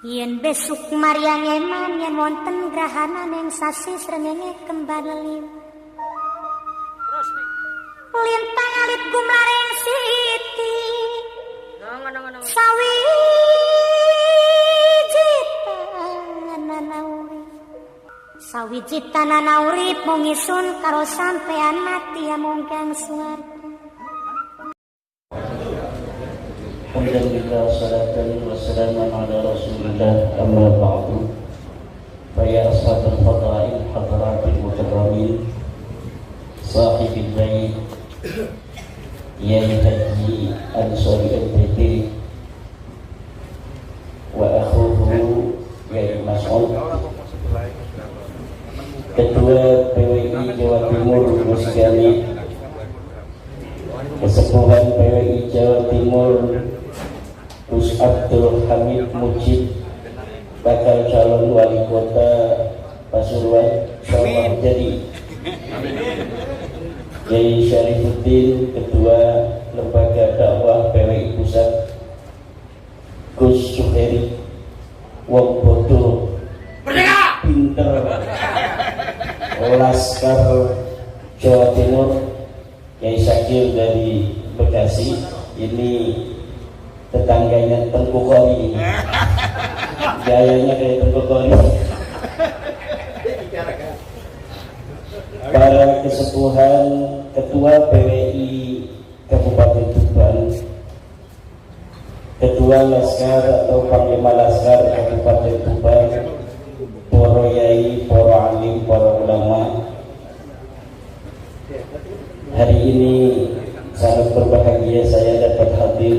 Yen besuk Maryang eman yen wonten grahana ning sasi srengenge kembar leliw. Terus nih. Lintang alit gumlaring siti. Ngono. Sawiji tanana urip mung isun karo sampean mati amung kang swarga. Alhamdulillah salatan wassalamu ala rasulillah amma ba'du. Faya ashabul fadail hadaratul mukarramin sahibil bayt Yai Haji Ansori NTT wa akhuhu Yai Mas'ud, Ketua PWI Jawa Timur Musgami, Kesepuhan PWI Jawa Timur Gus Abdul Hamid Mujib, bakal calon wali kota Pasuruan insyaallah jadi. Yai Syarifuddin, Ketua Lembaga Dakwah PWI Pusat, Gus Suheri, wong bodoh pinter Laskar Jawa Timur, Yai Syakir dari Bekasi, ini tetangganya Tengku Kori, gayanya kayak Tengku Kori. Para kesepuhan, Ketua PWI Kabupaten Tuban, Ketua Laskar atau Panglima Laskar Kabupaten Tuban, para yai, para alim, para ulama. Hari ini sangat berbahagia saya dapat hadir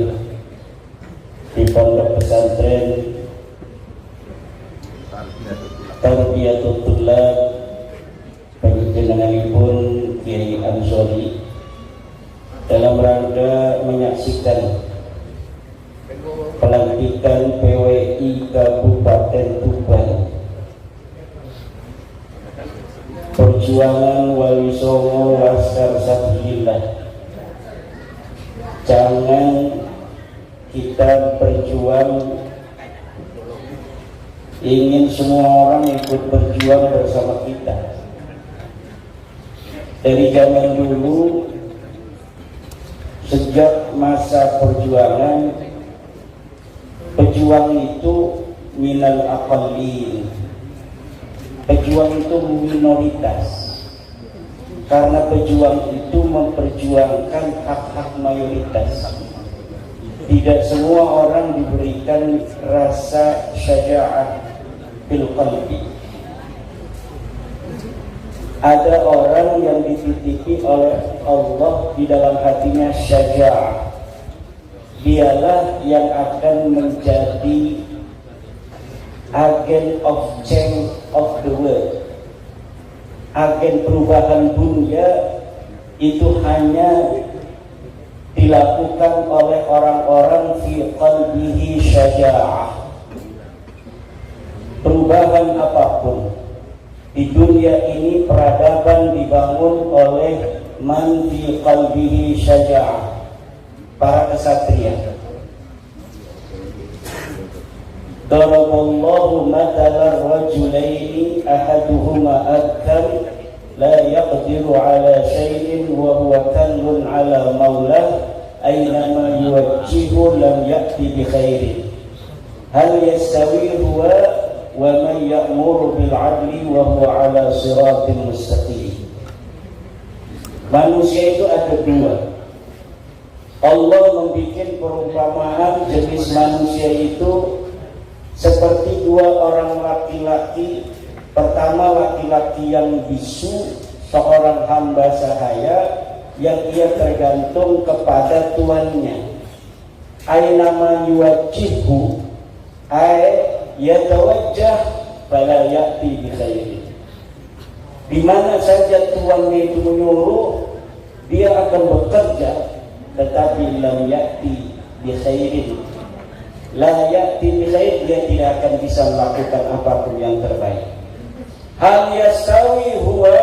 di Pondok Pesantren Tarbiyatul Thullab panjenenganipun Kiai Ansori dalam rangka menyaksikan pelantikan PWI Kabupaten Tuban, perjuangan Wali Songo Laskar Sabilillah. Jangan kita berjuang ingin semua orang ikut berjuang bersama kita. Dari zaman dulu, sejak masa perjuangan, pejuang itu minal aqallin, pejuang itu minoritas, karena pejuang itu memperjuangkan hak-hak mayoritas. Tidak semua orang diberikan rasa syaja'ah bil qalbi. Ada orang yang dititipi oleh Allah di dalam hatinya syaja'ah. Dialah yang akan menjadi agen of change of the world. Agen perubahan dunia itu hanya dilakukan oleh orang-orang fi qalbihi syaja'ah. Perubahan apapun di dunia ini, peradaban dibangun oleh man fi qalbihi syaja'ah, para kesatria. Daraballahu mathalan rajulaini ahaduhuma adkam la yaqdiru ala syai'in wa huwa kallun ala maulah aynama yuwajjihu lam ya'ti bi khairin hal yastawi huwa wa man ya'muru bil 'adli wa huwa ala siratin mustaqim. Manusia itu ada dua. Allah membuat perumpamaan jenis manusia itu seperti dua orang laki-laki. Pertama, laki-laki yang bisu, seorang hamba sahaya yang ia tergantung kepada tuannya. Aynama yuwajjihu ay yatawajjah fala ya'ti bi khairin. Di mana saja tuannya itu menyuruh, dia akan bekerja, tetapi lam ya'ti bi khairin. La ya'ti bi khairin, dia tidak akan bisa melakukan apapun yang terbaik. Hal yastawi huwa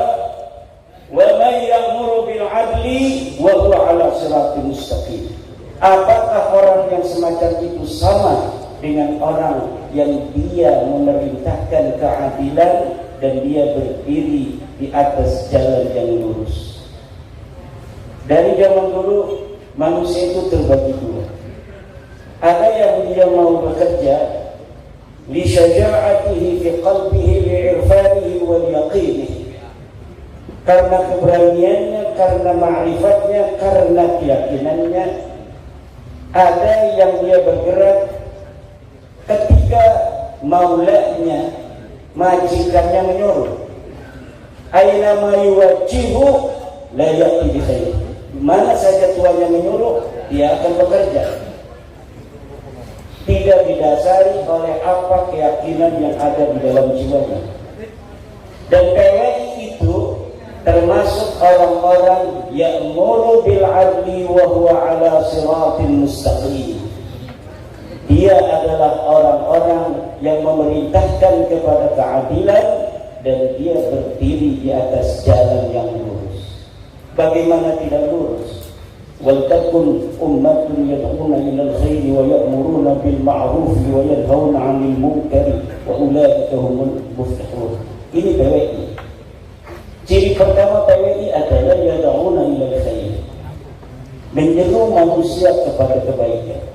wa man ya'muru bil 'adli wa huwa ala siratin mustaqim. Apakah orang yang semacam itu sama dengan orang yang dia memerintahkan keadilan dan dia berdiri di atas jalan yang lurus. Dari zaman dulu manusia itu terbagi dua. Ada yang dia mau bekerja li syaja'atihi fi qalbihi li irfanihi wal yaqinihi, karena keberaniannya, karena ma'rifatnya, karena keyakinannya. Ada yang dia bergerak ketika maulanya, majikannya menyuruh. Aina ma yuwajjihu la ya'ti bi khair. Mana saja tuannya menyuruh, dia akan bekerja. Tidak didasari oleh apa keyakinan yang ada di dalam jiwanya. Dan PWI itu termasuk orang-orang ya'muru bil 'adli wa huwa 'ala siratin mustaqim. Dia adalah orang-orang yang memerintahkan kepada keadilan dan dia berdiri di atas jalan yang lurus. Bagaimana tidak lurus? Wal takun ummatun yad'una ilal khairi wa ya'muruna bil ma'ruf wa yanhauna 'anil munkari wa ulaika humul muflihun. Ini PWI. Ciri pertama PWI adalah yad'una ilal khairi, menyeru manusia kepada kebaikan.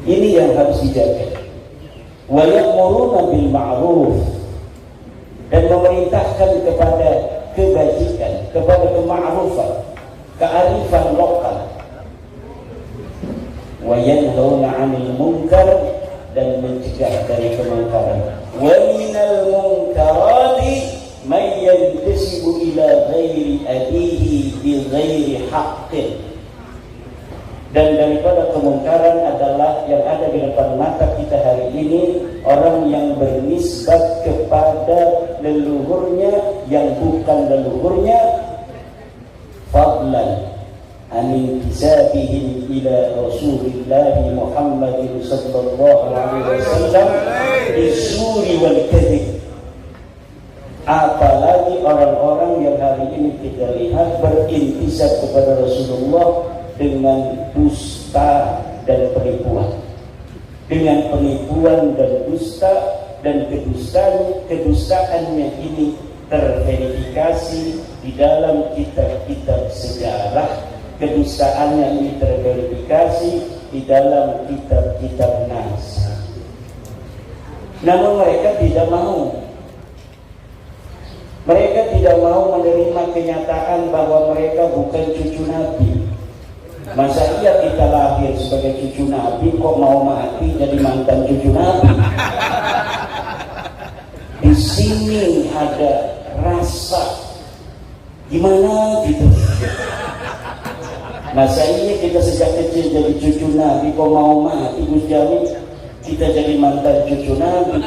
Ini yang harus dijaga. Wa ya'muruna bil ma'ruf, dan memerintahkan kepada kebajikan, kepada kema'rufan, kearifan lokal. Wa yanhauna 'anil munkar, dan mencegah dari kemungkaran. Wa minal munkarati may yantasibu ila ghairi abihi bi ghairi haqqin. Dan daripada kemungkaran adalah yang ada di depan mata kita hari ini, orang yang bernisbat kepada leluhurnya yang bukan leluhurnya, fadlan an intisabihim ila Rasulillah Muhammadin sallallahu alaihi wasallam bisuri wal kadhib. Apalagi orang-orang yang hari ini kita lihat berintisab kepada Rasulullah dengan dusta dan penipuan, dengan penipuan dan dusta, dan kedustaannya ini terverifikasi di dalam kitab-kitab sejarah, kedustaannya ini terverifikasi di dalam kitab-kitab nas. Namun mereka tidak mau. Mereka tidak mau menerima kenyataan bahwa mereka bukan cucu Nabi. Masa iya kita lahir sebagai cucu Nabi kok mau mati jadi mantan cucu Nabi? Di sini ada rasa gimana gitu. Masa iya kita sejak kecil jadi cucu Nabi kok mau mati Gus Jami kita jadi mantan cucu Nabi?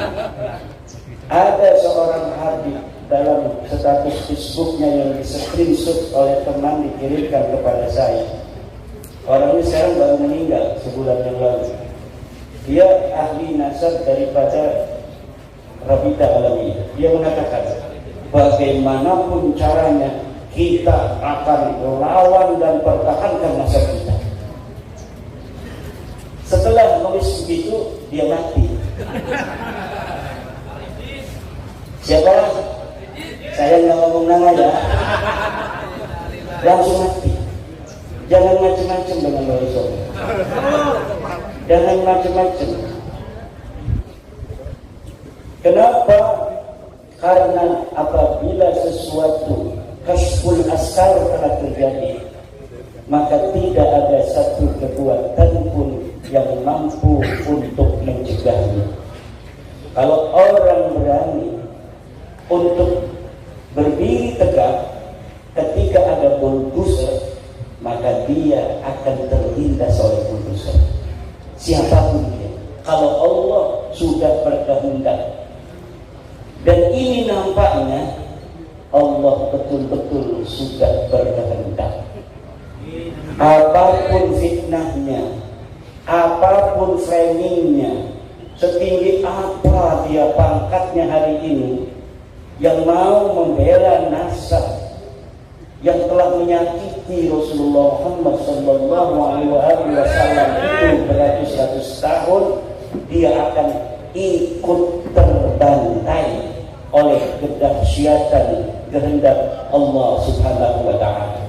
Ada seorang hadis dalam status Facebooknya yang di-screenshot oleh teman dikirimkan kepada saya. Orang ini sekarang baru meninggal sebulan yang lalu. Dia ahli nasab daripada Rabita Alami. Dia mengatakan bagaimanapun caranya kita akan melawan dan pertahankan nasab kita. Setelah nulis begitu dia mati. Siapa? Saya nggak ngomong nama ya. Langsung mati. Jangan macam-macam dengan Rasul. Jangan macam-macam. Kenapa? Karena apabila sesuatu kasyful asar telah terjadi, maka tidak ada satu kekuatan pun yang mampu untuk mencegahnya. Kalau orang berani untuk berdiri tegak ketika ada bulldozer, maka dia akan terlindas oleh bulldozer. Siapapun dia, kalau Allah sudah berkehendak, dan ini nampaknya Allah betul-betul sudah berkehendak. Apapun fitnahnya, apapun framingnya, setinggi apa dia pangkatnya hari ini, yang mau membela nasab yang telah menyakiti Rasulullah Muhammad sallallahu alaihi wasallam itu beratus-ratus tahun, dia akan ikut terbantai oleh kedahsyatan kehendak Allah Subhanahu wa Ta'ala.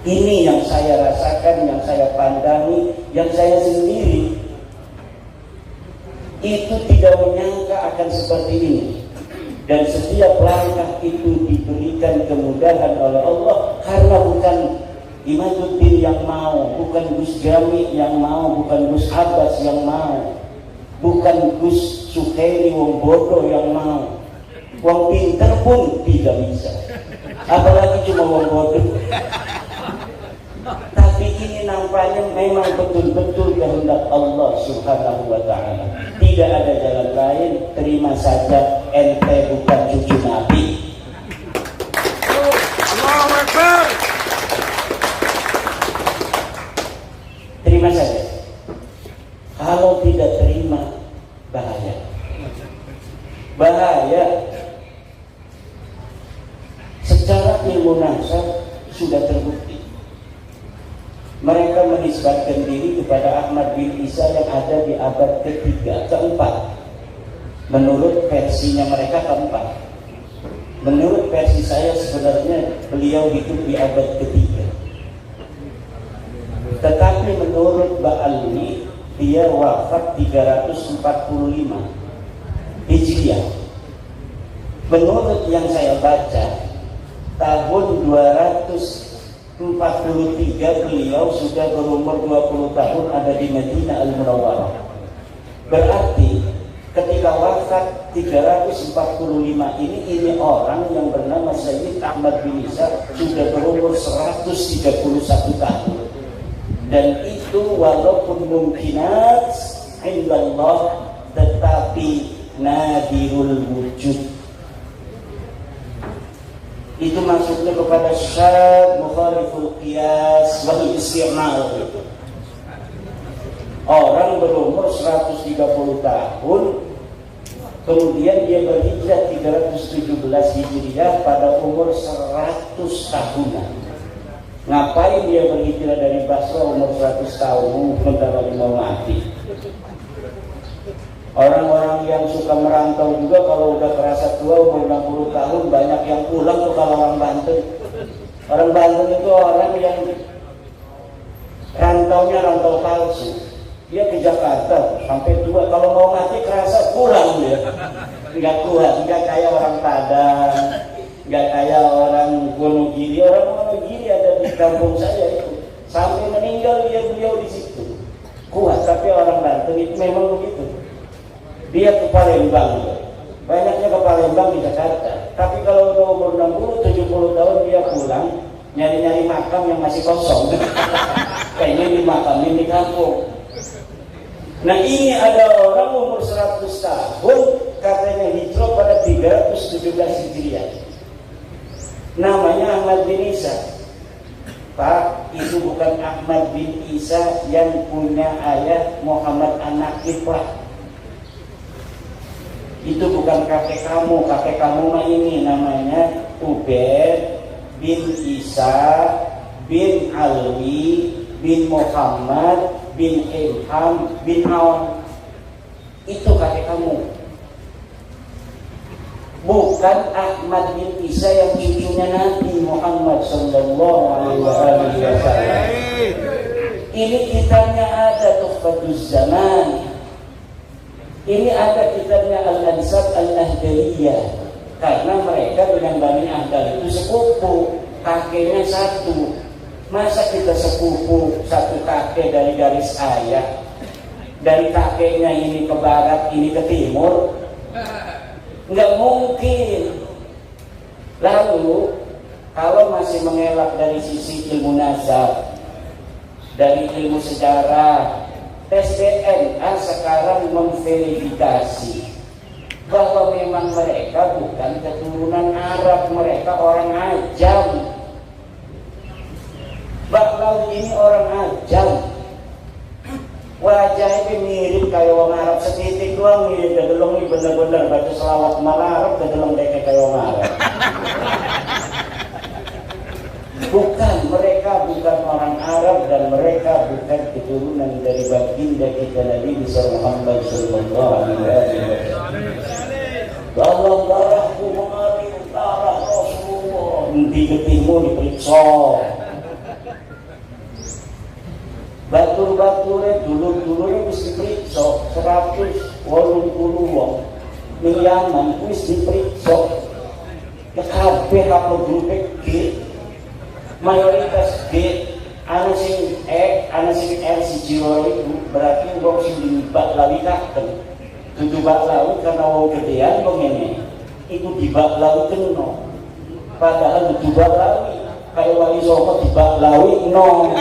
Ini yang saya rasakan, yang saya pandangi, yang saya sendiri itu tidak menyangka akan seperti ini. Dan setiap langkah itu diberikan kemudahan oleh Allah, karena bukan Imaduddin yang mau, bukan Gus Jami yang mau, bukan Gus Abbas yang mau, bukan Gus Sukairi wong bodoh yang mau. Wong pinter pun tidak bisa, apalagi cuma wong bodoh. Tapi ini nampaknya memang betul-betul kehendak Allah Subhanahu wa Ta'ala. Tidak ada jalan lain. Terima saja, ente bukan cucu Nabi. Allahu Akbar. Terima saja. Kalau tidak terima, bahaya. Bahaya. Secara ilmu nasab sudah terbukti. Mereka menisbatkan diri kepada Ahmad bin Isa yang ada di abad ketiga, keempat. Menurut versinya mereka keempat. Menurut versi saya sebenarnya beliau hidup di abad ketiga. Tetapi menurut Ba'alwi dia wafat 345 Hijriah. Menurut yang saya baca, tahun 243 beliau sudah berumur 20 tahun ada di Madinah Al-Munawwarah. Berarti ketika wafat 345 ini orang yang bernama Sayyid Ahmad bin Isa sudah berumur 131 tahun. Dan itu walaupun mungkinat indallah tetapi nadirul wujud. Itu maksudnya kepada syad mukhaliful qiyas wal isti'mal. Orang berumur 130 tahun, kemudian dia berhijrah 317 Hijriah pada umur 100 tahunan. Ngapain dia berhijrah dari Basra umur 100 tahun? Bentar lagi mau mati. Orang-orang yang suka merantau juga kalau udah kerasa tua umur 60 tahun banyak yang pulang tuh kalau orang Banten. Orang Banten itu orang yang rantaunya rantau palsu. Dia ke Jakarta sampai tua, kalau mau mati kerasa pulang dia. Nggak kuat, nggak kayak orang Padang, nggak kayak orang Wonogiri. Orang Wonogiri ada di kampung saya itu, sampai meninggal beliau di situ. Kuat, tapi orang Banten itu memang begitu. Dia ke Palembang, banyaknya ke Palembang di Jakarta. Tapi kalau udah umur 60-70 tahun dia pulang, nyari-nyari makam yang masih kosong. Kayaknya dimakamin di kampung. Nah ini ada orang umur 100 tahun, katanya hijrah pada 317 Hijriah. Namanya Ahmad bin Isa. Pak, itu bukan Ahmad bin Isa yang punya ayah Muhammad An-Naqib, Pak. Itu bukan kakek kamu mah ini namanya Ubaid bin Isa bin Alwi bin Muhammad bin Ilham bin Aun. Itu kakek kamu. Bukan Ahmad bin Isa yang cucunya Nabi Muhammad sallallahu alaihi wasallam. Ini kitabnya ada Tuhfatuz Zaman. Ini ada kitabnya Al-Ansab Al-Ahdaliyah. Karena mereka dengan Bani Ahdal itu sepupu, kakeknya satu. Masa kita sepupu satu kakek dari garis ayah, dari kakeknya ini ke barat, ini ke timur? Nggak mungkin. Lalu kalau masih mengelak dari sisi ilmu nasab, dari ilmu sejarah, tes DNA sekarang memverifikasi bahwa memang mereka bukan keturunan Arab, mereka orang Ajam. Baklau ini orang Ajam. Wajahnya mirip kayak orang Arab, setitik doang mirip kedelong ini bener-bener baca selawat malah Arab kedelong kayak orang Arab. Bukan, mereka bukan orang Arab dan mereka bukan keturunan dari baginda kita Nabi Muhammad sallallahu alaihi wasallam. Dalam darahku mengalir darah Rasulullah. Di getihmu diperiksa. Batur-baturnya dulu-dulunya mesti diperiksa 180 wong. Ning Yaman wis diperiksa. Kabeh apa grupe G, mayoritas G, ana sing E, ana sing R siji itu berarti wong sing dibak lawi kaken. Dudu bak lawi karena wong gedean wong ngene. Iku dibak lawi kena. Padahal dudu bak lawi kaya wali songo dibak lawi no.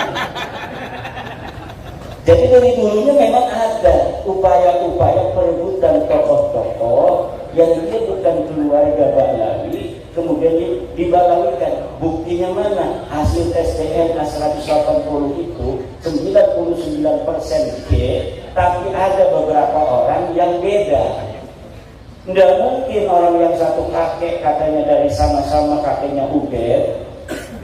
Jadi dari dulunya memang ada upaya-upaya perebutan tokoh-tokoh yang dia bukan keluarga Bahlawi, kemudian dibalawikan. Buktinya mana? Hasil tes DNA 180 itu 99% G, tapi ada beberapa orang yang beda. Nggak mungkin orang yang satu kakek katanya dari sama-sama kakeknya Ubed,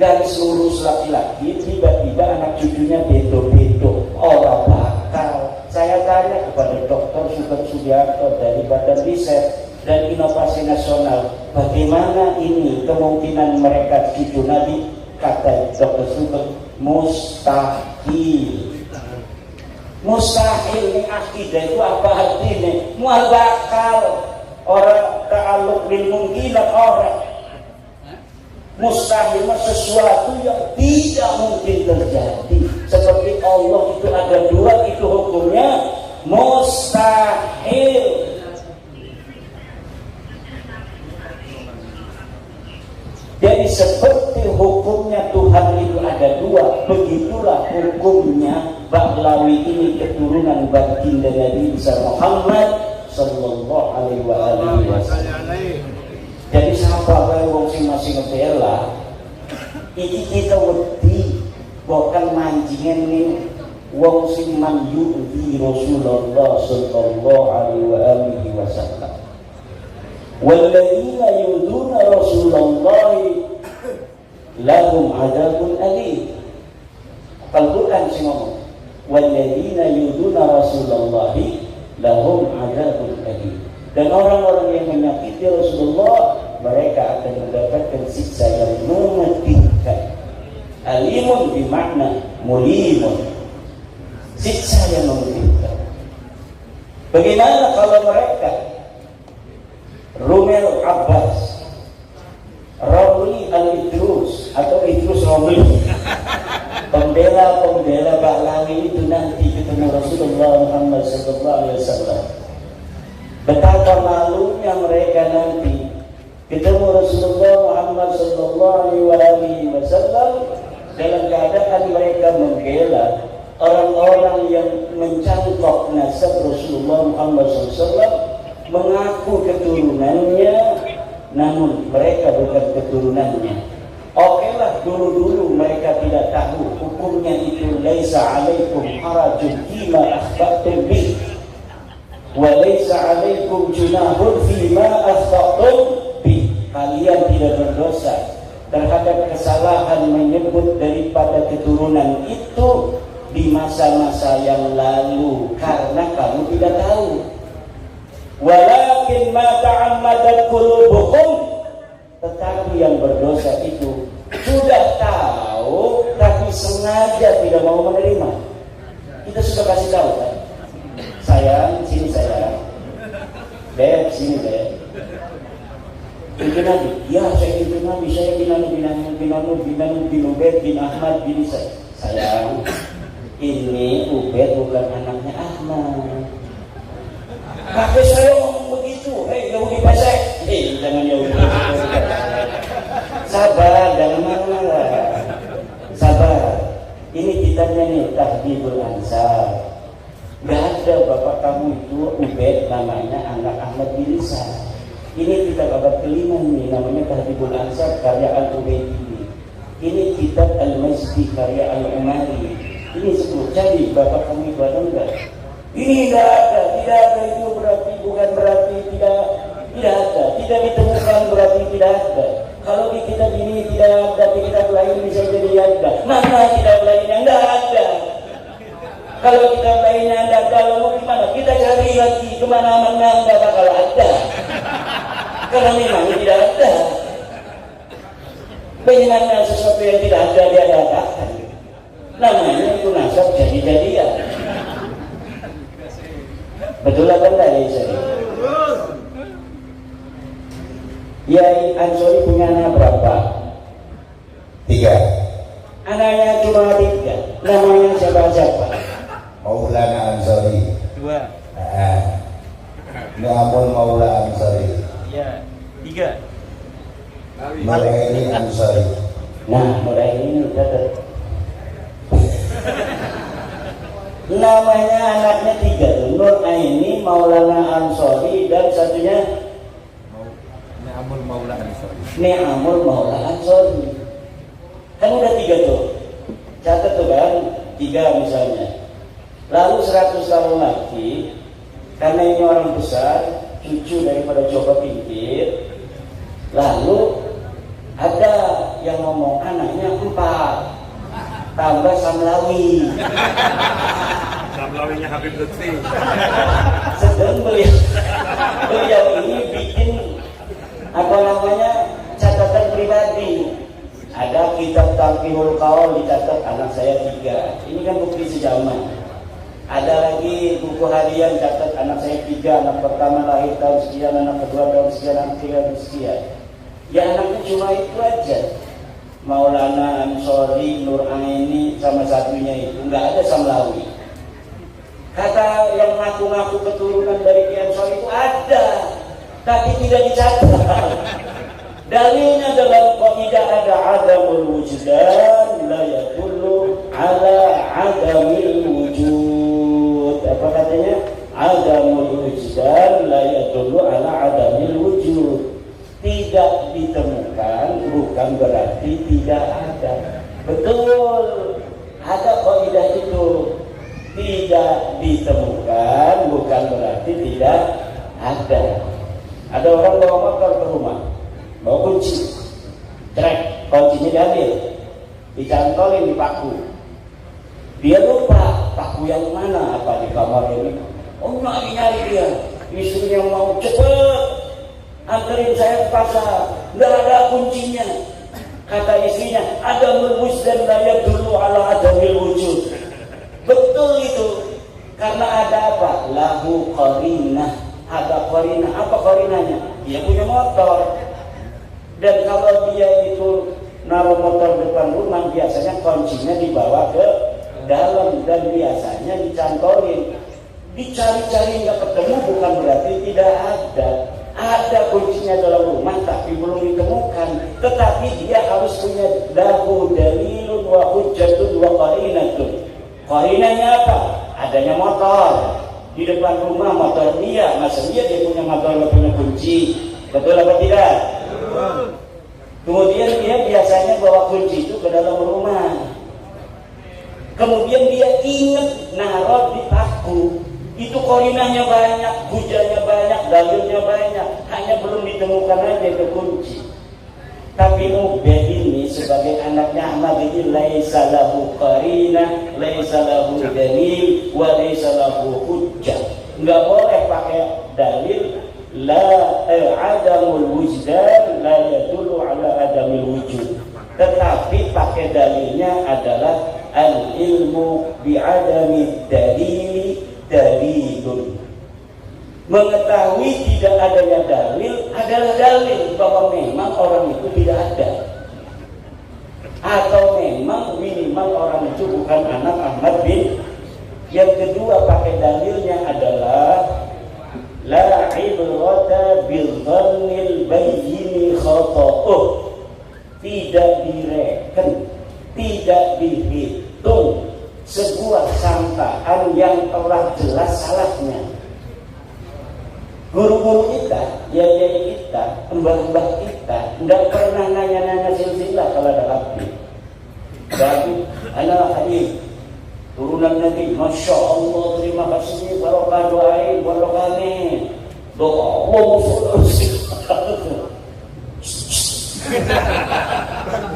garis lurus laki-laki, tiba-tiba anak cucunya bedo-bedo. Orang bakal. Saya tanya kepada Dr. Sugeng Sudiarto dari Badan Riset dan Inovasi Nasional, bagaimana ini kemungkinan mereka cucu Nabi? Kata Dr. Sugeng, mustahil. Mustahil ini akidah itu apa artinya? Mual bakal. Orang ta'aluk lil mungkinan orang. Mustahil sesuatu yang tidak mungkin terjadi. Seperti Allah itu ada dua, itu hukumnya mustahil. Jadi seperti hukumnya Tuhan itu ada dua, begitulah hukumnya Bahlawi ini keturunan baginda Nabi Muhammad sallallahu alaihi wasallam. Jadi siapa wae wong sing masih ngebela, iki kita wedi bukan manjingan nih wong sing manju di Rasulullah sallallahu alaihi wasallam. Walladzina yuduna Rasulullah lahum adzabun alim. Al-Qur'an sing ngomong, walladzina yuduna Rasulullah lahum adzabun alim. Dan orang-orang yang menyakiti Rasulullah, mereka akan mendapatkan siksa yang memedihkan. Alimun bermakna mulimun, siksa yang memedihkan. Bagaimana kalau mereka Rumel Abbas, Romli Al-Idrus atau Idrus Romli, pembela-pembela Bahlawi itu nanti ketemu Rasulullah Muhammad SAW. Betapa malunya mereka nanti ketemu Rasulullah Muhammad SAW dalam keadaan mereka membela orang-orang yang mencangkok nasab Rasulullah Muhammad SAW, mengaku keturunannya, namun mereka bukan keturunannya. Oke lah, dulu-dulu mereka tidak tahu hukumnya itu laisa alaikum harajun fima akhtatum bih wa laisa alaikum junahun fima akhtatum bih. Kalian tidak berdosa terhadap kesalahan menyebut daripada keturunan itu di masa-masa yang lalu karena kamu tidak tahu. Walakin ma ta'ammadat qulubukum, tetapi yang berdosa itu sudah tahu tapi sengaja tidak mau menerima. Kita sudah kasih tahu kan? Sayang, sini sayang. Beb, sini beb. Itu Nabi, ya saya itu Nabi, saya bin Ubed bin Ahmad bin Isa. Sayang, ini Ubed bukan anaknya Ahmad. Kakek saya ngomong begitu, Yahudi pesek. Jangan Yahudi pesek. Sabar, jangan marah. Sabar. Ini kitabnya nih, Tahdhibul Ansar. Gak ada bapak kamu itu Ubed namanya anak Ahmad bin Isa. Ini kitab abad kelima nih, namanya Tahdhibul Ansar karya Al-Ubaidi. Ini kitab Al-Masdi karya Al-Umari. Ini sebut, jadi bapak kamu itu ada enggak? Ini tidak ada itu berarti bukan berarti tidak ada, tidak ditemukan berarti tidak ada. Kalau di kitab ini tidak ada, di kitab lain bisa jadi ada. Mana kitab lainnya? Nggak ada. Kalau kitab lainnya ada, kalau mau gimana? Kita cari lagi kemana-mana nggak bakal ada. Karena memang tidak ada. Bagaimana sesuatu yang tidak ada dia adakan? Namanya itu nasab jadi-jadian. Betul apa enggak ya Isa? Yai Ansori punya anak berapa? 3. Anaknya cuma 3. Namanya siapa-siapa? Maulana Ansori. 2. Ini Amul Maula Ansori. Iya. 3. Nuraini Ansori. Nah, mulai ini catat. Namanya anaknya 3 tuh. Nur Aini, Maulana Ansori, dan satunya Amul Maula Ansori. Ni'amul Maula Ansori. Kan udah 3 tuh. Catat tuh kan, 3 misalnya. Lalu 100 tahun lagi, karena ini orang besar, cucu daripada Joko Pinggir, lalu ada yang ngomong anaknya 4 tambah Samlawi. Samlawinya Habib Lutfi. Sedang beliau ini bikin apa namanya catatan pribadi. Ada kitab Taqihul Qaul dicatat anak saya 3. Ini kan bukti sejaman. Ada lagi buku harian catat anak saya 3. Anak pertama lahir tahun sekian, anak kedua tahun sekian, anak ketiga tahun sekian. Ya anaknya cuma itu aja. Maulana Ansori, Nur Aini sama satunya itu. Nggak ada Samlawi. Kata yang ngaku-ngaku keturunan dari Kiai Ansori itu ada, tapi tidak dicatat. Dalilnya dalam qaidah ada adamul wujdan la yadullu ala adamil wujud. Apa katanya? Adamul wujdan la yadullu ala adamil wujud. Tidak ditemukan bukan berarti tidak ada. Betul, ada qaidah itu. Tidak ditemukan bukan berarti tidak ada. Ada orang bawa motor ke rumah, bawa kunci, trek, kuncinya diambil, dicantolin di paku. Dia lupa paku yang mana, apa di kamar ini. Oh nyari dia, istrinya mau cepet anterin saya ke pasar, nggak ada kuncinya. Kata istrinya, ada mulmus dan layak dulu ala adamil wujud. Betul itu, karena ada apa? Lahu qarinah, ada qarinah. Apa qarinahnya? Dia punya motor. Dan kalau dia itu naruh motor depan rumah, biasanya kuncinya dibawa ke dalam dan biasanya dicantolin. Dicari-cari nggak ketemu bukan berarti tidak ada. Ada kuncinya dalam rumah tapi belum ditemukan. Tetapi dia harus punya lahu dalilun wa hujjatun wa qarinatun. Qarinahnya apa? Adanya motor di depan rumah, motor dia. Masa dia punya motor nggak punya kunci? Betul apa tidak? Kemudian dia biasanya bawa kunci itu ke dalam rumah. Kemudian dia ingat naruh di paku. Itu qarinahnya banyak, hujahnya banyak, dalilnya banyak. Hanya belum ditemukan aja itu kunci. Tapi Ubed ini sebagai anaknya Ahmad ini laisa lahu qarinah, laisa lahu dalil, wa laisa lahu hujjah. Enggak boleh pakai dalil adamul wujdan la yadullu ala adamil wujud. Tetapi pakai dalilnya adalah al ilmu bi adami dalili dalilun. Mengetahui tidak adanya dalil adalah dalil bahwa memang orang itu tidak ada, atau memang minimal orang itu bukan anak Ahmad bin. Yang kedua pakai dalilnya adalah la ibrata bil dhannil bayyini khata'uh. Tidak direken, tidak dihitung sebuah sangkaan yang telah jelas salahnya. Guru-guru kita, yai kita, mbah-mbah kita tidak pernah nanya-nanya silsilah kalau ada habib. Tapi anak hadis turunan Nabi, masya Allah, terima kasih, barokah doain buat kami. Doa Allah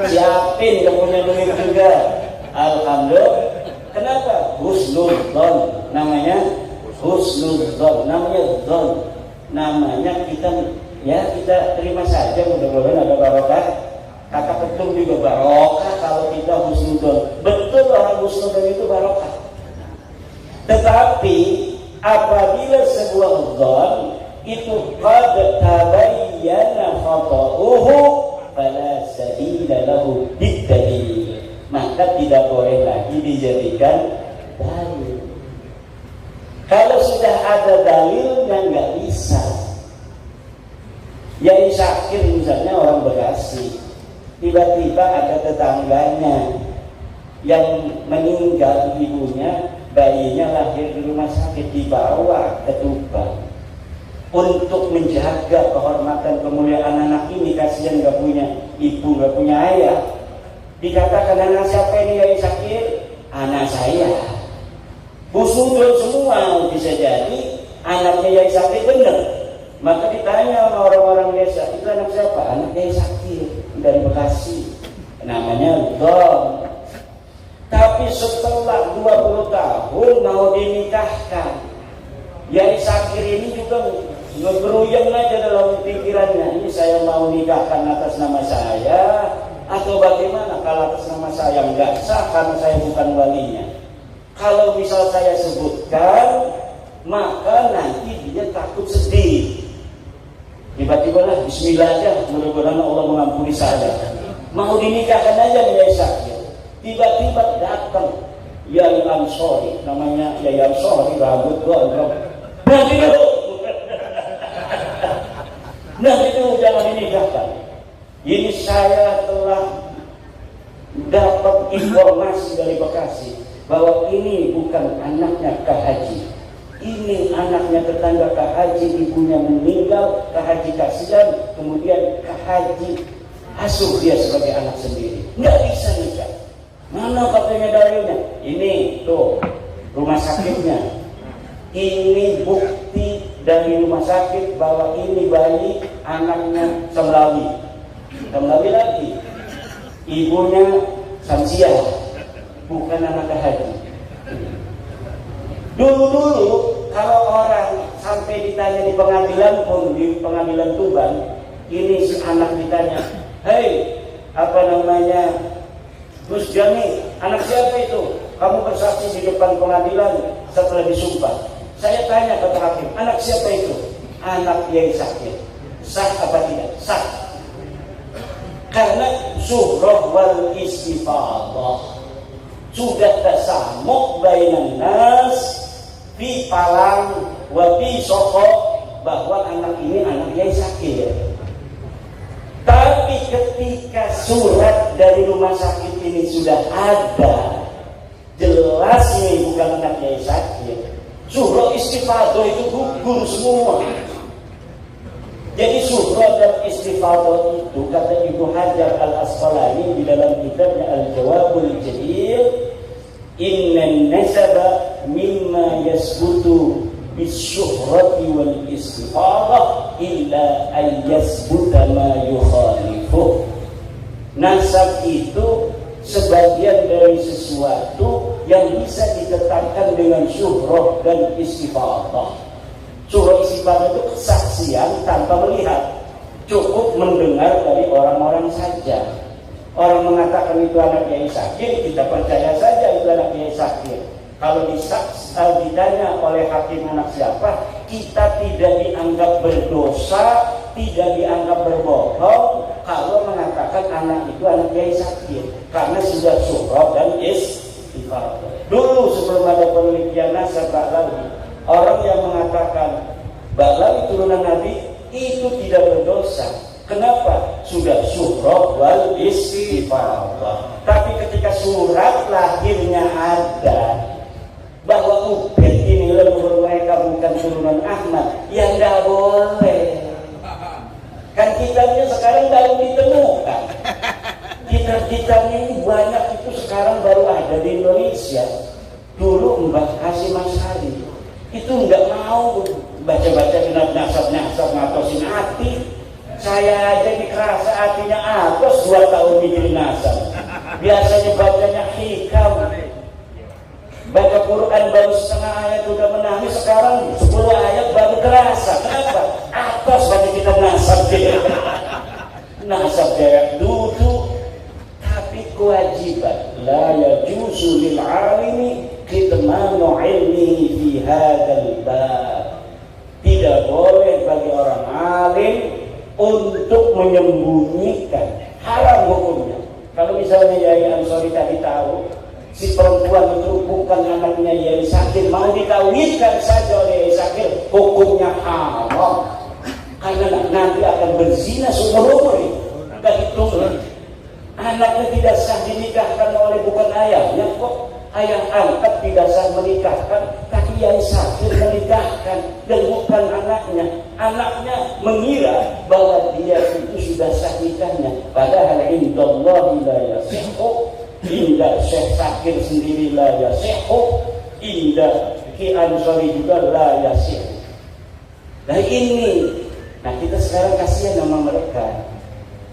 Siapin gak punya duit juga. Alhamdulillah. Kenapa? Husnudzon. Namanya husnudzon. Namanya dzon. Namanya kita terima saja, mudah-mudahan ada barokah. Kata ketum juga barokah kalau kita husnudzon. Betul orang husnudzon itu barokah. Tetapi apabila sebuah dzon itu qad tabayyana khata'uhu fala sabila lahu bid-dalil, maka tidak boleh lagi dijadikan dalil. Kalau sudah ada dalilnya nggak bisa. Yai Syakir misalnya orang Bekasi, tiba-tiba ada tetangganya yang meninggal ibunya, bayinya lahir di rumah sakit, dibawa ke Tuban untuk menjaga kehormatan kemuliaan anak ini. Kasihan nggak punya ibu, nggak punya ayah. Dikatakan anak siapa ini Yai Syakir? Anak saya. Husnudzon semua, bisa jadi anaknya Yai Syakir benar. Maka ditanya sama orang-orang desa, itu anak siapa? Anak Yai Syakir dari Bekasi. Namanya dzon. Tapi setelah 20 tahun mau dinikahkan, Yai Syakir ini juga ngegeruyang aja dalam pikirannya. Ini saya mau nikahkan atas nama saya atau bagaimana? Kalau atas nama saya enggak sah karena saya bukan walinya. Kalau misal saya sebutkan, maka nanti dia takut sedih. Tiba-tiba lah bismillah aja, mudah-mudahan Allah mengampuni saya. Mau dinikahkan aja dengan Yai Syakir. Tiba-tiba datang Yai Ansori, namanya Yai Ansori, rambut gondrong. Nanti dulu. Nanti dulu jangan dinikahkan. Ini saya telah dapat informasi dari Bekasi bahwa ini bukan anaknya Kak Haji, ini anaknya tetangga Kak Haji, ibunya meninggal, Kak Haji kasihan, kemudian Kak Haji asuh dia sebagai anak sendiri, nggak bisa nikah. Mana katanya dalilnya? Ini tuh rumah sakitnya, ini bukti dari rumah sakit bahwa ini bayi anaknya Samlawi lagi, ibunya Samsiah, bukan anak Haji. Dulu kalau orang sampai ditanya di pengadilan pun, di pengadilan Tuban, ini si anak ditanya, hei, apa namanya, Gus Jami, anak siapa itu? Kamu bersaksi di depan pengadilan setelah disumpah. Saya tanya kata hakim, anak siapa itu? Anak Yai Syakir. Sah apa tidak? Sah. Karena suhrah wal istifadah sudah tasamuk bainan nas fi palang wa fi soko, bahwa anak ini anak Yai Syakir. Tapi ketika surat dari rumah sakit ini sudah ada, jelas ini bukan anak Yai Syakir, surah istifadah itu gugur semua. Jadi surah dan istifadah itu, kata Ibnu Hajar Al-Asqalani di dalam kitabnya Al-Jawabul Jadil, innan nasaba mimma yasbutu bisyuhrati wal istifadah illa an yasbuta ma yukhalifuh. Nasab itu sebagian dari sesuatu yang bisa ditetapkan dengan syuhrah dan istifadah. Syuhrah istifadah itu kesaksian tanpa melihat, cukup mendengar dari orang-orang saja. Orang mengatakan itu anak Yai Syakir, kita percaya saja itu anak Yai Syakir. Kalau ditanya oleh hakim anak siapa, kita tidak dianggap berdosa, tidak dianggap berbohong kalau mengatakan anak itu anak Yai Syakir, karena sudah syuhrah dan istifadah. Dulu sebelum ada penelitian nasab Ba'lawi, orang yang mengatakan Ba'lawi turunan Nabi itu tidak berdosa. Kenapa? Sudah syuhrah wal istifadah. Tapi ketika surat lahirnya ada bahwa Ubed ini leluhur mereka bukan turunan Ahmad, ya tidak boleh. Kan kitabnya sekarang baru ditemukan. Kitab-kitabnya ini banyak, itu sekarang baru ada di Indonesia. Dulu Mbah Hasyim Asy'ari itu nggak mau baca-baca nasab-nasab ngatosin hati. Saya aja ini kerasa hatinya apes 2 tahun bikin nasab. Biasanya bacanya hikam. Baca Quran baru setengah ayat udah menangis, sekarang 10 ayat baru kerasa. Kenapa? Apes bagi kita nasab dia. Nasab dia duduk, tapi kewajiban. La yajuzu lil alimi kitmanu ilmihi fi hadzal bab. Tidak boleh bagi orang alim untuk menyembunyikan, haram hukumnya. Kalau misalnya Yai Ansori tadi tahu si perempuan itu bukan anaknya Yai Sakir, mau dikawinkan saja oleh Yai Sakir, hukumnya haram. Karena nanti akan berzina seumur-umur. Gak hitung. Anaknya tidak sah dinikahkan oleh bukan ayahnya kok. Ayah angkat tidak sah menikahkan, tapi Yai Sakir menikahkan dan bukan anaknya. Anaknya mengira bahwa dia itu sudah sah nikahnya, padahal indallahi la yasihhu, indah Syekh Sakir sendiri la yasihhu, indah Ki Ansori juga la yasihhu. Nah ini, nah kita sekarang kasihan sama mereka.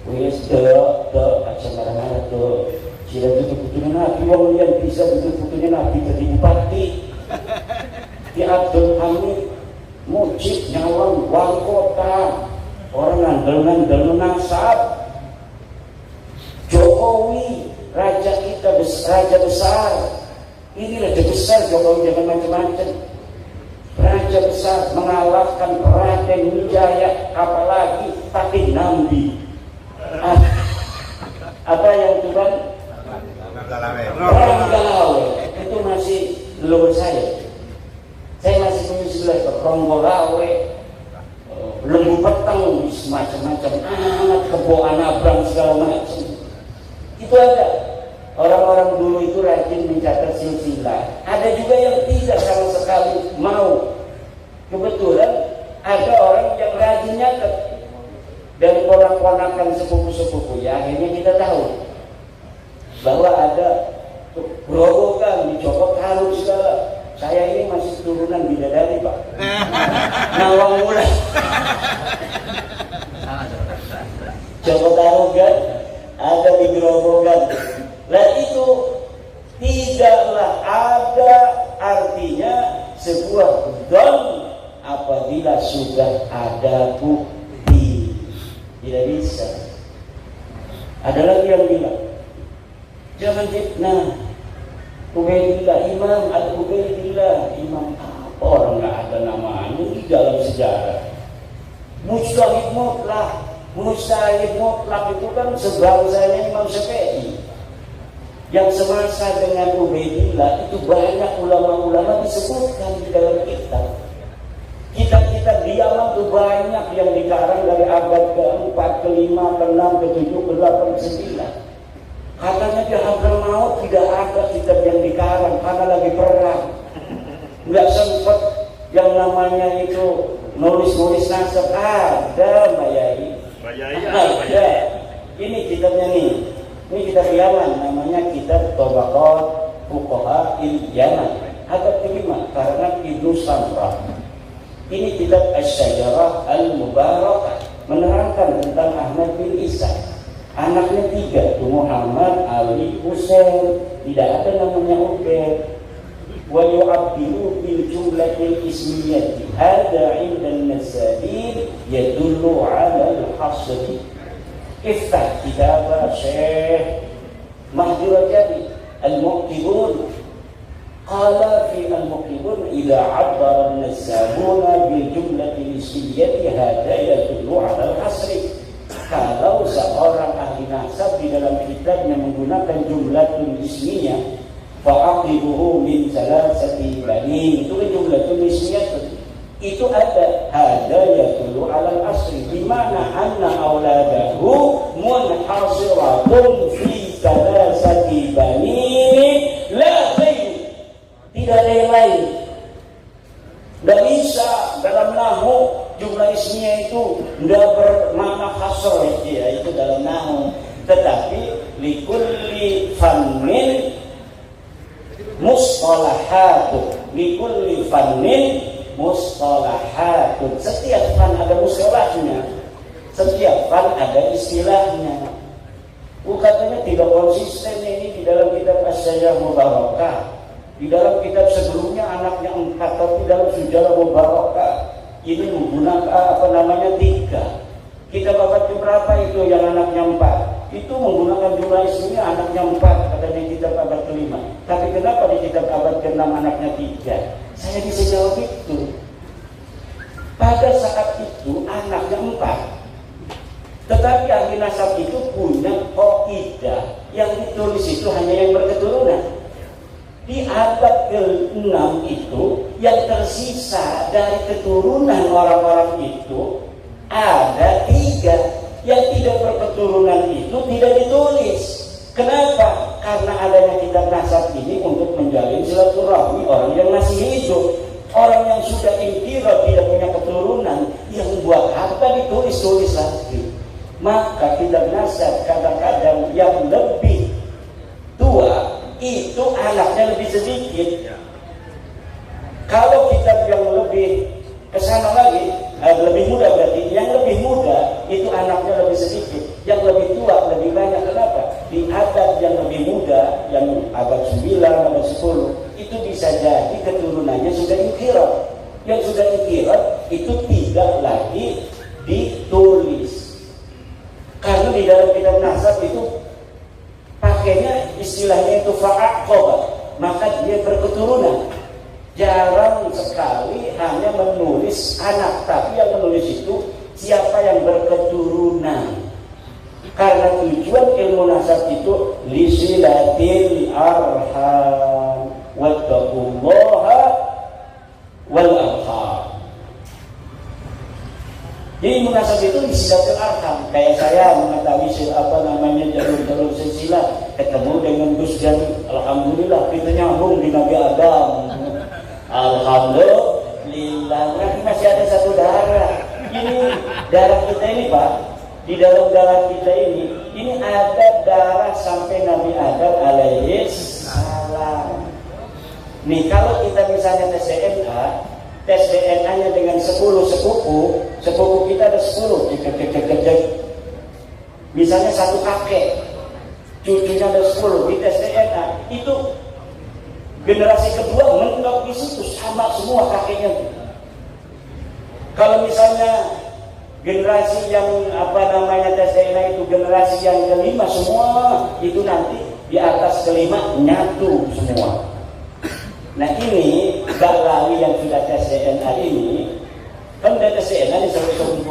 Wes aja marah-marah tuh. Sila butuh-butuhnya Nabi, wong yang bisa butuh-butuhnya Nabi jadi bupati. Di Abdul Hamid, Mujib, Nyawang, wali kota, orang ngandel-ngandel nasab. Jokowi, raja kita, raja besar. Ini raja besar, Jokowi jangan macam-macam. Raja besar mengalahkan Raden Wijaya, apalagi tapi Nambi. Apa yang Tuhan? Orang Galawe itu masih leluhur saya. Saya masih punya sebelah Ronggolawe, Lembu Peteng, macam-macam, anak keboan Abrang segala macam. Itu ada. Orang-orang dulu itu rajin mencatat silsilah. Ada juga yang tidak sama sekali mau. Kebetulan ada orang yang rajin nyatet dari ponak-ponakan sepupu-sepupu. Ya akhirnya kita tahu bahwa ada gerobokan dicopot harus segala. Saya ini masih turunan bidadari Pak. Nawang mulai copot arogan ada di gerobokan. Nah itu tidaklah ada artinya sebuah don apabila sudah ada bukti. Tidak bisa. Ada lagi yang bilang jangan fitnah. Ubaidillah imam, ada Ubaidillah imam apa, orang nggak ada namanya di dalam sejarah. Mujtahid mutlak itu kan sebangsanya Imam Syafi'i. Yang semasa dengan Ubaidillah itu banyak ulama-ulama disebutkan di dalam kitab. Kitab-kitab di Yaman itu banyak yang dikarang dari abad ke-4, ke-5, ke-6, ke-7, ke-8, ke-9. Katanya di Hadramaut tidak ada kitab yang dikarang karena lagi perang. Nggak sempat yang namanya itu nulis-nulis nasab. Ada Mbak Yai. Ada. Ini kitabnya nih. Ini kitab Yaman, namanya kitab Tabaqat Fuqaha Yaman. Ada kelima karena Ibnu Samrah. Ini kitab Asy-Syajarah Al-Mubarakah menerangkan tentang Ahmad bin Isa. Anaknya 3, Muhammad, Ali, Husain. Tidak ada namanya Ubaid. Wa yu'abbiru bil jumlatil ismiyyati. Hada 'inda an-nasabil yadullu 'ala al-hasr. Iftah kitab Syekh Mahdi Rajabi Al-Muqtibun. Qala fi al-Muqtibun idza 'abbara an-nasabuna bil jumlatil ismiyyati hada yadullu 'ala al-hasr. Kalau seorang ahli nasab di dalam kitabnya menggunakan jumlatul ismiyah, fa'aqibuhu min salasati banin, itu kan jumlatul ismiyah itu ada hadayatulu alal asri, di mana anna auladahu munhasiratun fi salasati banin la ghairu, tidak ada yang lain. Tidak bisa dalam nahu jumlah ismiyah itu tidak bermakna hasr ya, itu dalam nahu. Tetapi likulli fannin mustalahatun, likulli fannin mustalahatun. Setiap fan ada mustalahnya. Setiap kan ada istilahnya. Katanya tidak konsisten ini di dalam kitab As-Syajarah Mubarakah. Di dalam kitab sebelumnya anaknya 4, tapi dalam Syajarah Mubarakah ini menggunakan 3. Kitab abad berapa itu yang anaknya 4? Itu menggunakan jumlah istrinya anaknya 4, katanya kitab abad ke-5. Tapi kenapa di kitab abad ke-6 anaknya 3? Saya bisa jawab itu. Pada saat itu anaknya 4. Tetapi ahli nasab itu punya kaidah yang ditulis itu hanya yang berketurunan. Di abad ke-6 itu yang tersisa dari keturunan orang-orang itu ada 3. Yang tidak berketurunan itu tidak ditulis. Kenapa? Karena adanya kitab nasab ini untuk menjalin silaturahmi orang yang masih hidup. Orang yang sudah inqirad tidak punya keturunan, yang buat apa ditulis-tulis lagi? Maka kitab nasab kadang-kadang yang lebih tua itu anaknya lebih sedikit. Kalau kitab yang lebih kesana lagi, lebih muda berarti yang lebih muda itu anaknya lebih sedikit, yang lebih tua lebih banyak. Kenapa? Di abad yang lebih muda, yang abad 9, abad 10, itu bisa jadi keturunannya sudah inqirad. Yang sudah inqirad itu tidak lagi ditulis. Karena di dalam kitab nasab itu pakainya istilahnya itu fa'aqoba, maka dia berketurunan. Jarang sekali hanya menulis anak, tapi yang menulis itu siapa yang berketurunan. Karena tujuan ilmu nasab itu lisilatil arham wattaqullaha wal arham. Jadi munasab itu lisilatil arham. Kayak saya mengetahui jalur-jalur silsilah, ketemu dengan Gus Jan, alhamdulillah kita nyambung di Nabi Adam. Alhamdulillah, nanti masih ada satu darah. Ini darah kita ini Pak, di dalam darah kita ini ada darah sampai Nabi Adam alaihi salam. Nih kalau kita misalnya tes DNA, tes DNA-nya dengan 10 sepupu kita ada 10, misalnya satu kakek, cucunya ada 10, di tes DNA itu generasi kedua mentok di situ sama semua kakeknya. Kalau misalnya generasi yang tes DNA itu generasi yang kelima semua itu nanti di atas kelima nyatu semua. Nah ini Baklawi yang sudah tes DNA ini kan udah tes DNA di 170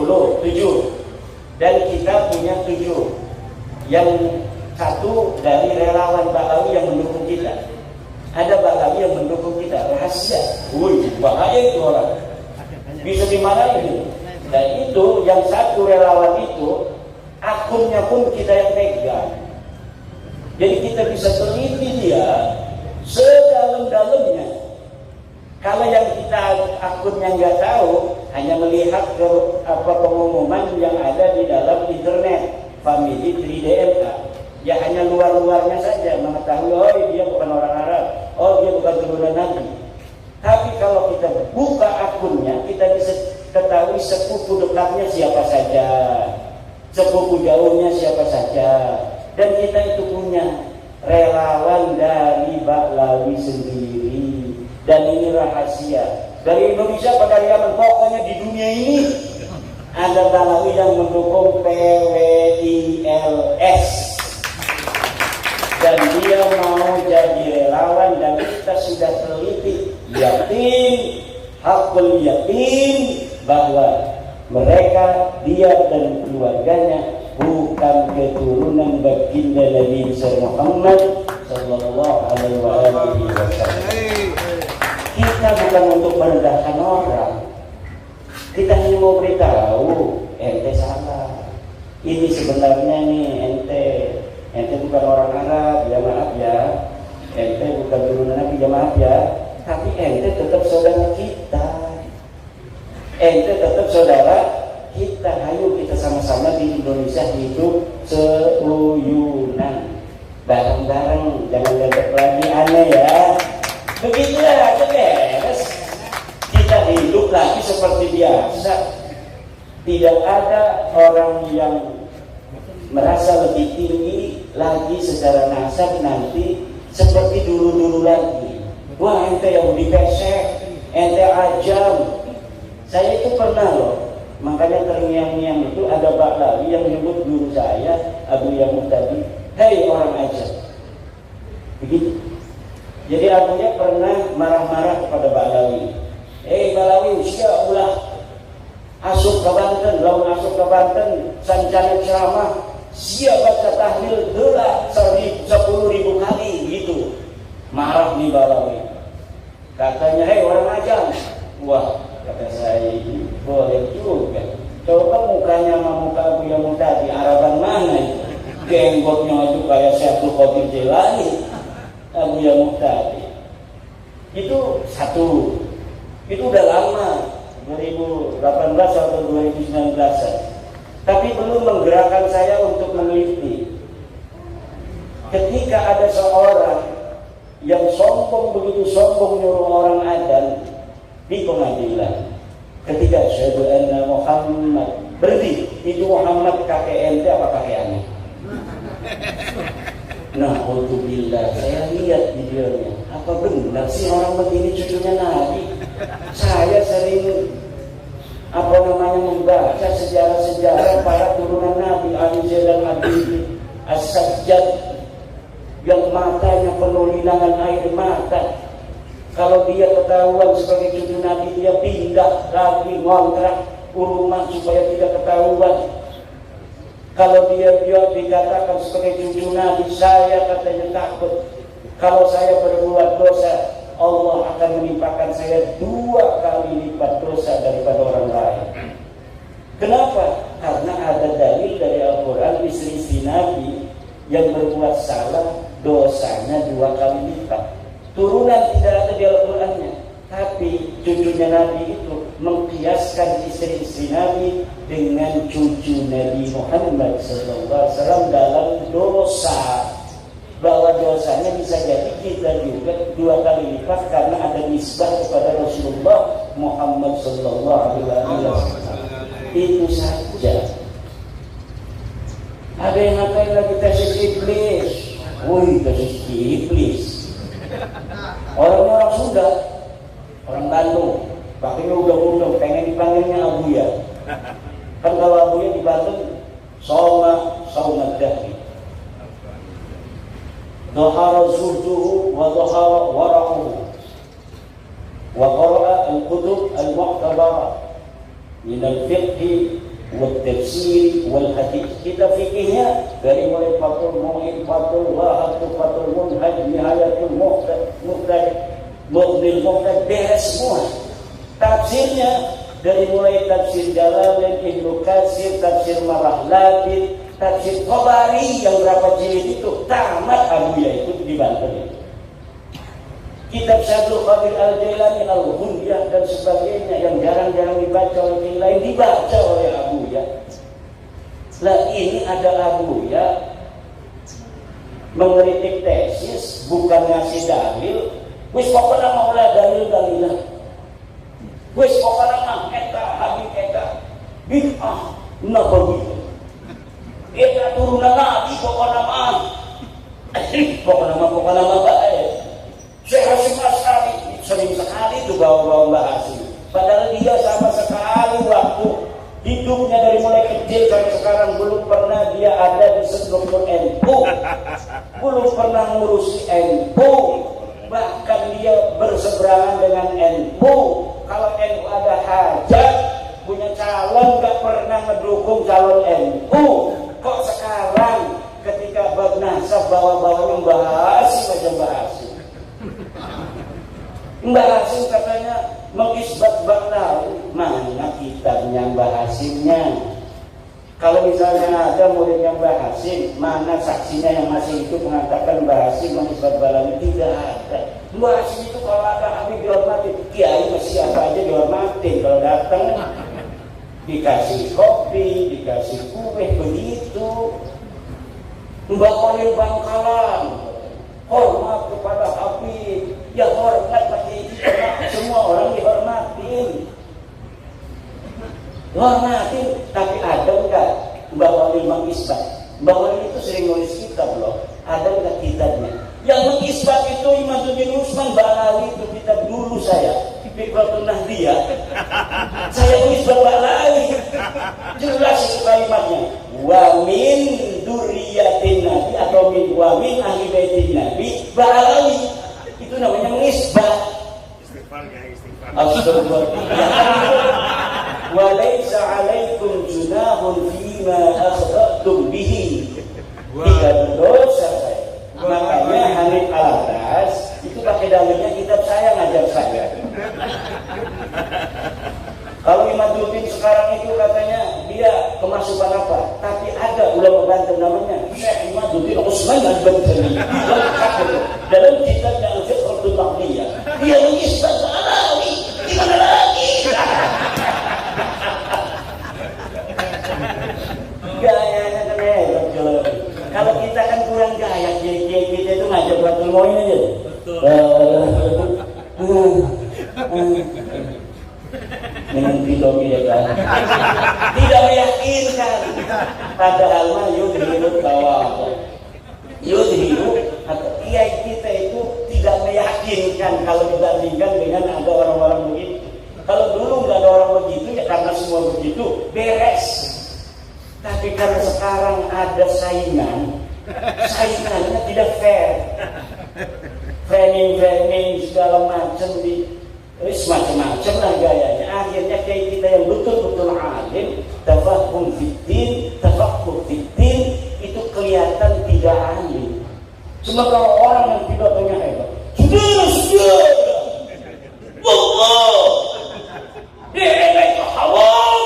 dan kita punya 7. Yang satu dari relawan Baklawi yang mendukung kita. Ada Baklawi yang mendukung kita, rahasia. Bahaya itu orang. Bisa dimarahin. Dan itu yang satu relawan itu akunnya pun kita yang pegang. Jadi kita bisa teliti dia sedalam-dalamnya. Kalau yang kita akunnya nggak tahu, hanya melihat pengumuman yang ada di dalam internet, family tree DNA, ya hanya luar-luarnya saja mengetahui, oh dia bukan orang Arab, oh dia bukan keturunan Nabi. Tapi kalau kita buka akunnya, kita bisa ketahui sepupu dekatnya siapa saja, sepupu jauhnya siapa saja, dan kita itu punya relawan dari Baklawi sendiri. Dan ini rahasia dari Indonesia pada Yaman, pokoknya di dunia ini ada Baklawi yang mendukung PWILS dan dia mau jadi relawan, dan kita sudah teliti yakin, hakul yakin bahwa mereka, dia dan keluarganya bukan keturunan baginda Nabi Muhammad sallallahu alaihi wasallam. Kita bukan untuk merendahkan orang. Kita hanya mau beritahu, ente salah. Ini sebenarnya nih ente bukan orang Arab, ya maaf ya. Ente bukan turunan Nabi, ya maaf ya. Tapi ente tetap saudara kita. Ente tetap saudara kita. Ayo kita sama-sama di Indonesia hidup seuyunan, bareng-bareng, jangan ledek lagi aneh ya. Begitulah aja beres. Kita hidup lagi seperti biasa. Tidak ada orang yang merasa lebih tinggi lagi secara nasab nanti seperti dulu-dulu lagi. Wah, ente Yahudi pesek, ente ajam. Saya itu pernah loh, makanya terngiang-ngiang itu ada Baklawi yang menyebut guru saya, Abu Yamud tadi, hei orang ajam. Begitu. Jadi Abunya pernah marah-marah kepada Baklawi. Hei Baklawi, usia ulah asup ke Banten, lawan asup ke Banten, sancana ceramah, siap baca tahlil heula 10.000 kali gitu. Marah nih Baklawi. Katanya, hei orang ajam. Wah, kata saya, boleh juga. Coba mukanya sama muka Abu Yamud tadi, Araban mana itu? Jenggotnya itu kayak Syekhul Qadir Jilani. Abu Yamud tadi. Itu satu. Itu udah lama, 2018 atau 2019. Tapi belum menggerakkan saya untuk meneliti. Ketika ada seorang yang sombong, begitu sombong nyuruh orang adzan di pengadilan, ketika asyhadu anna Muhammad, berhenti, itu Muhammad kakek ente apa kakek ane? Nah, alhamdulillah, saya lihat videonya. Apa benar sih orang begini cucunya Nabi? Saya sering membaca sejarah-sejarah para turunan Nabi, Ali dan Abi As-Sajjad, yang matanya penuh linangan air mata. Kalau dia ketahuan sebagai cucu Nabi, dia pindah lagi ngontrak rumah supaya tidak ketahuan. Kalau dia dikatakan sebagai cucu Nabi, saya katanya takut. Kalau saya berbuat dosa, Allah akan menimpakan saya 2 kali lipat dosa daripada orang lain. Kenapa? Karena ada dalil dari Al-Quran, istri-istri Nabi yang berbuat salah, dosanya 2 kali lipat. Turunan tidak ada di Al-Qurannya, tapi cucunya Nabi itu mengkiaskan istri-istri Nabi dengan cucu Nabi Muhammad SAW dalam dosa, bahwa dosanya bisa jadi kita juga 2 kali lipat karena ada nisbah kepada Rasulullah Muhammad SAW. Itu saja. Ada yang ngapain lagi tesis iblis? Wih, tesis iblis. Orang Sunda, orang Bandung, pakainya undang-undang, pengen dipanggilnya Abuya. Kan kalau Abuya di Bandung, Sauma Dahri. Dhahara zurduhu wa dhahara wara'uhu. Wa qara'a al-kutub al-mu'tabara min al-fiqh wal-tafsir wal-hadith. Kita fikihnya dari mulai Fathul Mu'in, Fathul Wahab, Fathul Munhaj, Nihayatul Muhtad, Mughnil Muhtad, beres semua. Tafsirnya dari mulai tafsir Jalalain, Ibnu Katsir, tafsir Marahlabi, tafsir Tabari yang berapa jilid itu tamat Abuya itu di Banten itu. Kitab Syekhul Qadir Al-Jailani, Al-Hundiyah dan sebagainya yang jarang-jarang dibaca oleh yang lain dibaca oleh Abuya. Lah ini ada Abuya mengkritik tesis, bukan ngasih dalil. Wis pokoknya maulah dalil-dalilan. Wis pokoknya mah eta habis eta bid'ah nabawi. Eta turunan Nabi pokoknya mah. Pokoknya mah baik. Syekh Hasyim Asy'ari sering sekali tuh bawa-bawa Mbah Hasyim. Padahal dia sama sekali waktu hidupnya dari mulai kecil sampai sekarang belum pernah dia ada di struktur NU. Belum pernah ngurusi NU. Bahkan dia berseberangan dengan NU. Kalau NU ada hajat, punya calon gak pernah mendukung calon NU. Kok sekarang ketika bab nasab bawa-bawanya Mbah Hasyim aja Mbah Hasyim. Mbah Hasyim katanya mengisbat Baklawi. Mana kitabnya Mbah Hasyimnya? Kalau misalnya ada muridnya Mbah Hasyim, mana saksinya yang masih hidup mengatakan Mbah Hasyim mengisbat Baklawi? Tidak ada. Mbah Hasyim itu kalau ada habis dihormati, kiai masih apa aja dihormati. Kalau datang dikasih kopi, dikasih kue, begitu. Mbah Khalil Bangkalan, hormat kepada Habib, ya hormat pasti semua orang dihormatin. hormatin, tapi ada enggak Mbak Wali mengisbat? Mbak Wali itu sering nulis kitab loh, ada enggak kitabnya? Yang mengisbat itu Imaduddin Usman Balawi, itu kitab dulu saya Fiqratun Nahdiyah. Saya mengisbat Balawi, jelas itu kalimatnya. Wa min dzurriyyatin nabi atau wa min ahli baitin nabi Balawi. Itu namanya mengisbat. Astagfirullah. Wa laisa 'alaikum junahun fima akhta'tum bihi. Tidak berdosa saya. Makanya Hanif Al-Atas itu pakai dalilnya kitab saya, ngajar saya. Kalau Imaduddin sekarang itu katanya dia kemasukan apa? Tapi ada ulama Banten namanya Syekh Imaduddin Usman Al-Bantani. Dalam kitabnya Al-Fiqratul Nahdiyah dia mengisbat Balawi. Gimana lagi? Gayanya kan hebat kalau. Kalau kita kan kurang gaya, kita itu ngajak Batul Muin aja. Dengan video ya kan, tidak meyakinkan. Padahal mah yudhiru tawakal, yudhiru atau kiai kita itu tidak meyakinkan kalau dibandingkan dengan ada orang-orang begitu. Kalau dulu nggak ada orang begitu ya karena semua begitu beres. Tapi karena sekarang ada saingannya tidak fair. Framing segala macam macam-macam lah gayanya. Akhirnya kayak kita yang betul-betul alim, tafahum fiddin, tafaqquh fiddin, itu kelihatan tidak alim. Cuma kalau orang yang tidak punya hebat, sudah, Allah, dia itu haram,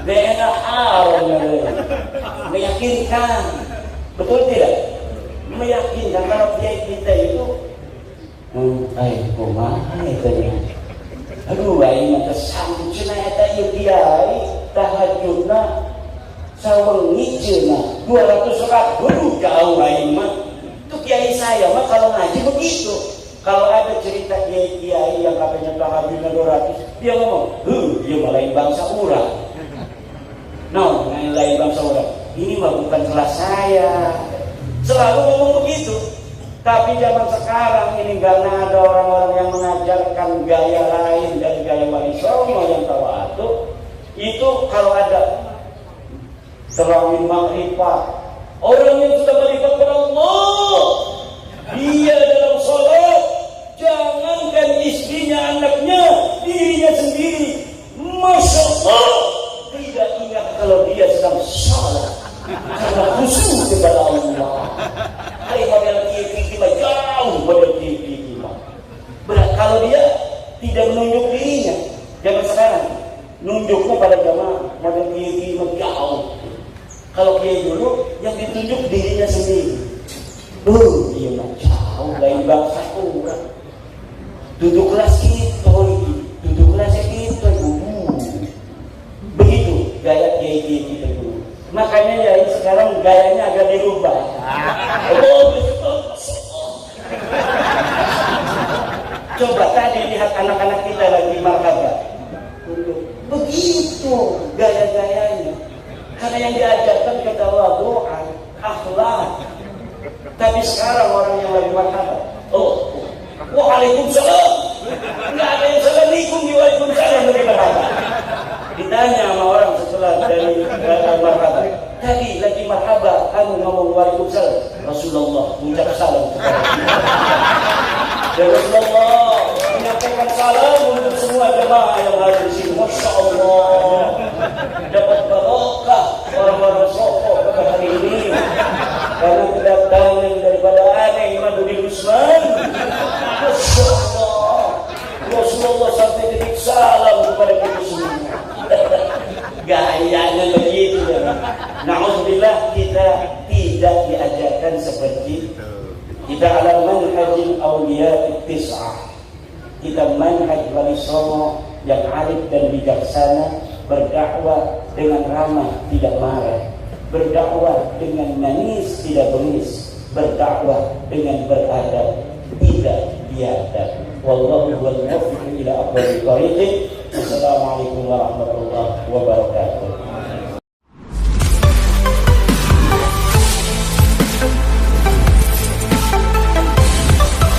dia haram, meyakinkan, betul tidak? Meyakinkan kalau kiai kita itu kumaha itu. Aduh, aing mah kesambut cenah eta ieu kiai tahajudna sawengi cenah 200 rakaat. Waduh, jauh aing mah. Itu kiai saya mah kalau ngaji begitu. Kalau ada cerita kiai yang katanya tahajudna 200, dia ngomong, ieu mah lain bangsa urang. Lain bangsa urang. Ini mah bukan kelas saya. Selalu ngomong begitu. Tapi zaman sekarang ini karena ada orang-orang yang mengajarkan gaya lain dari gaya Wali Songo yang tawadu, itu kalau ada terawih ma'rifat, orang yang sudah ma'rifat kepada Allah, dia dalam sholat, jangankan istrinya, anaknya, dirinya sendiri, Masya Allah, tidak ingat kalau dia sedang sholat karena khusyuk kepada Allah. Model TV mah jauh model TV mah. Kalau dia tidak menunjuk dirinya, zaman sekarang nunjuknya pada jamaah model TV mah jauh. Kalau kiai dulu yang ditunjuk dirinya sendiri. Dia mah jauh lain bangsa orang. Duduk kelas itu, duduk kelas itu, begitu gaya kiai kita dulu. Makanya ya sekarang gayanya agak dirubah. Coba tadi lihat anak-anak kita lagi marhaban. Begitu gaya-gayanya. Karena yang diajarkan ketawaduan, akhlak. Tapi sekarang orang yang lagi marhaban, waalaikumsalam. Enggak ada yang assalamualaikum di waalaikumsalam lebih marhaban. Ditanya sama orang setelah dari marhaban, tadi lagi marhaban, kamu ngomong waalaikumsalam. Rasulullah mengucap salam kepada dan Rasulullah menyampaikan salam untuk semua jemaah yang hadir di sini. Masya Allah, dapat barokah orang-orang sokok pada hari ini karena kedatangan daripada aneh Imaduddin Usman. Masya Allah, Rasulullah sampai titik salam kepada kita semua. Gayanya begitu ya. Na'udzubillah, kita tidak diajarkan seperti itu. Kita ala manhajil awliya tis'ah. Kita manhaj Wali Songo yang arif dan bijaksana, berdakwah dengan ramah tidak marah, berdakwah dengan manis tidak bengis, berdakwah dengan beradab tidak biadab. wallahu huwal muwaffiq ila aqwamit thoriq. Assalamualaikum warahmatullahi wabarakatuh.